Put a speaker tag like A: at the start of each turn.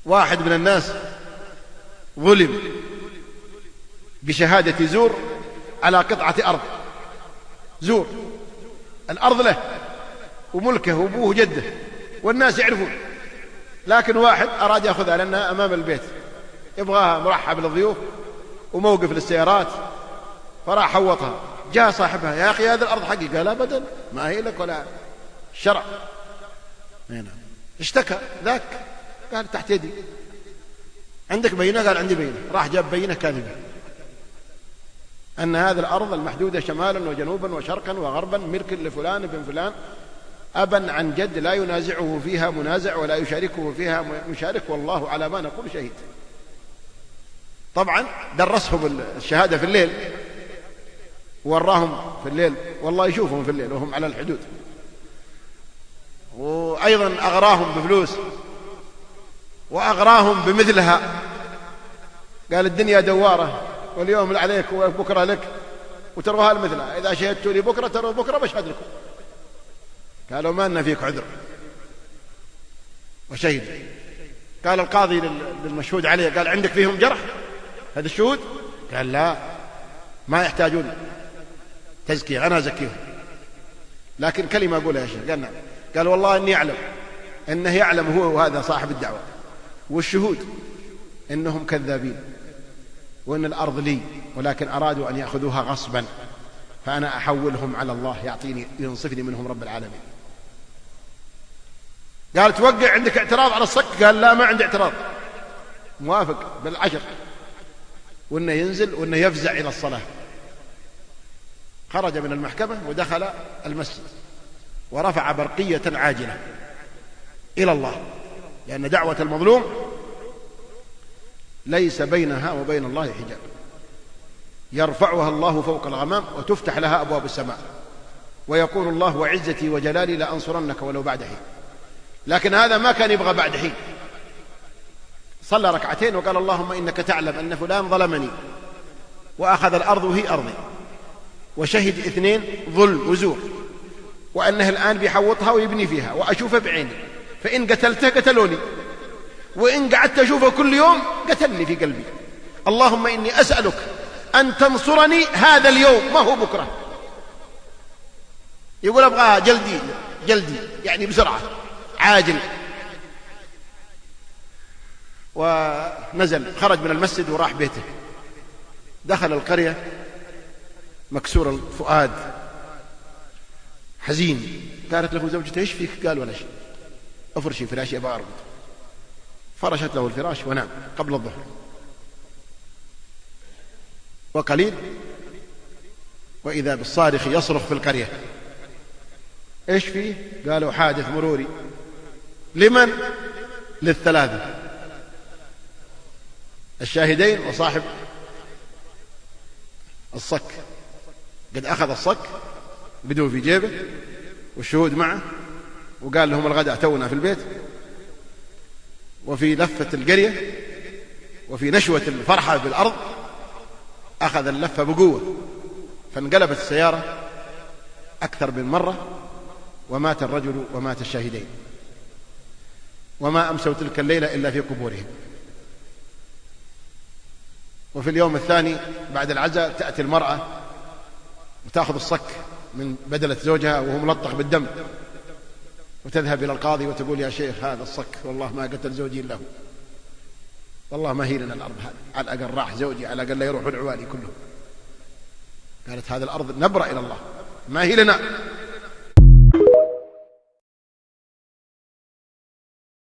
A: واحد من الناس ظلم بشهادة زور على قطعة أرض، زور، الأرض له وملكه وأبوه وجده والناس يعرفون، لكن واحد أراد يأخذها لأنها أمام البيت، يبغاها مرحب للضيوف وموقف للسيارات، فراح حوطها. جاء صاحبها: يا أخي هذه الأرض حقي. قال: أبدا، ما هي لك ولا الشرع. هنا اشتكى ذاك، قال: تحت يدي. عندك بينة؟ قال: عندي بينة. راح جاب بينة كاذبة أن هذه الأرض المحدودة شمالا وجنوبا وشرقا وغربا ملك لفلان بن فلان، أبا عن جد، لا ينازعه فيها منازع ولا يشاركه فيها مشارك، والله على ما نقول شهيد. طبعا درسهم الشهادة في الليل ووراهم في الليل، والله يشوفهم في الليل وهم على الحدود، وأيضا أغراهم بفلوس وأغراهم بمثلها. قال: الدنيا دوارة واليوم عليك وبكرة لك، وتروها المثلها، إذا شهدتوا لي بكرة تروا بكرة بشهد لكم. قالوا: ما لنا فيك عذر، وشهد. قال القاضي للمشهود عليه: قال: عندك فيهم جرح هذا الشهود؟ قال: لا، ما يحتاجون تزكية، أنا أزكيهم، لكن كلمة أقولها يا شيخ. قال: نعم. قال: والله إني أعلم أنه يعلم هو وهذا صاحب الدعوة والشهود إنهم كذابين، وإن الأرض لي، ولكن أرادوا أن يأخذوها غصبا، فأنا أحولهم على الله يعطيني ينصفني منهم رب العالمين. قال: توقع عندك اعتراض على الصك؟ قال: لا، ما عندي اعتراض، موافق بالعشر، وإنه ينزل وإنه يفزع إلى الصلاة. خرج من المحكمة ودخل المسجد ورفع برقية عاجلة إلى الله، لأن دعوة المظلوم ليس بينها وبين الله حجاب، يرفعها الله فوق الغمام وتفتح لها أبواب السماء، ويقول الله: وعزتي وجلالي لأنصرنك ولو بعد حين. لكن هذا ما كان يبغى بعد حين، صلى ركعتين وقال: اللهم إنك تعلم أن فلان ظلمني وأخذ الأرض وهي أرضي، وشهد 2 ظلم وزور، وأنه الآن بيحوطها ويبني فيها وأشوفه بعيني، فإن قتلته قتلوني، وإن قعدت أشوفه كل يوم قتلني في قلبي. اللهم إني أسألك أن تنصرني هذا اليوم، ما هو بكرة. يقول: أبغى جلدي جلدي، يعني بسرعة، عاجل. ونزل، خرج من المسجد وراح بيته. دخل القرية مكسور الفؤاد حزين. قالت له زوجته: ايش فيك؟ قال: ولا شيء، افرشي فراشي ابغى ارقد. فرشت له الفراش ونام قبل الظهر. وقليل وإذا بالصارخ يصرخ في القرية: ايش فيه؟ قالوا: حادث مروري. لمن؟ للثلاثة، الشاهدين وصاحب الصك. قد أخذ الصك بدون في جيبه والشهود معه، وقال لهم: الغداء تونا في البيت. وفي لفة القرية وفي نشوة الفرحة في الأرض أخذ اللفة بقوة، فانقلبت السيارة أكثر من مرة، ومات الرجل ومات الشاهدين، وما أمسوا تلك الليلة إلا في قبورهم. وفي اليوم الثاني بعد العزاء تأتي المرأة وتأخذ الصك من بدلة زوجها وهو ملطخ بالدم، وتذهب إلى القاضي وتقول: يا شيخ هذا الصك والله ما قتل زوجي له، والله ما هي لنا الأرض هذه، على الأقل راح زوجي، على الأقل لا يروح العوالي كلهم. قالت: هذه الأرض نبرأ إلى الله، ما هي لنا.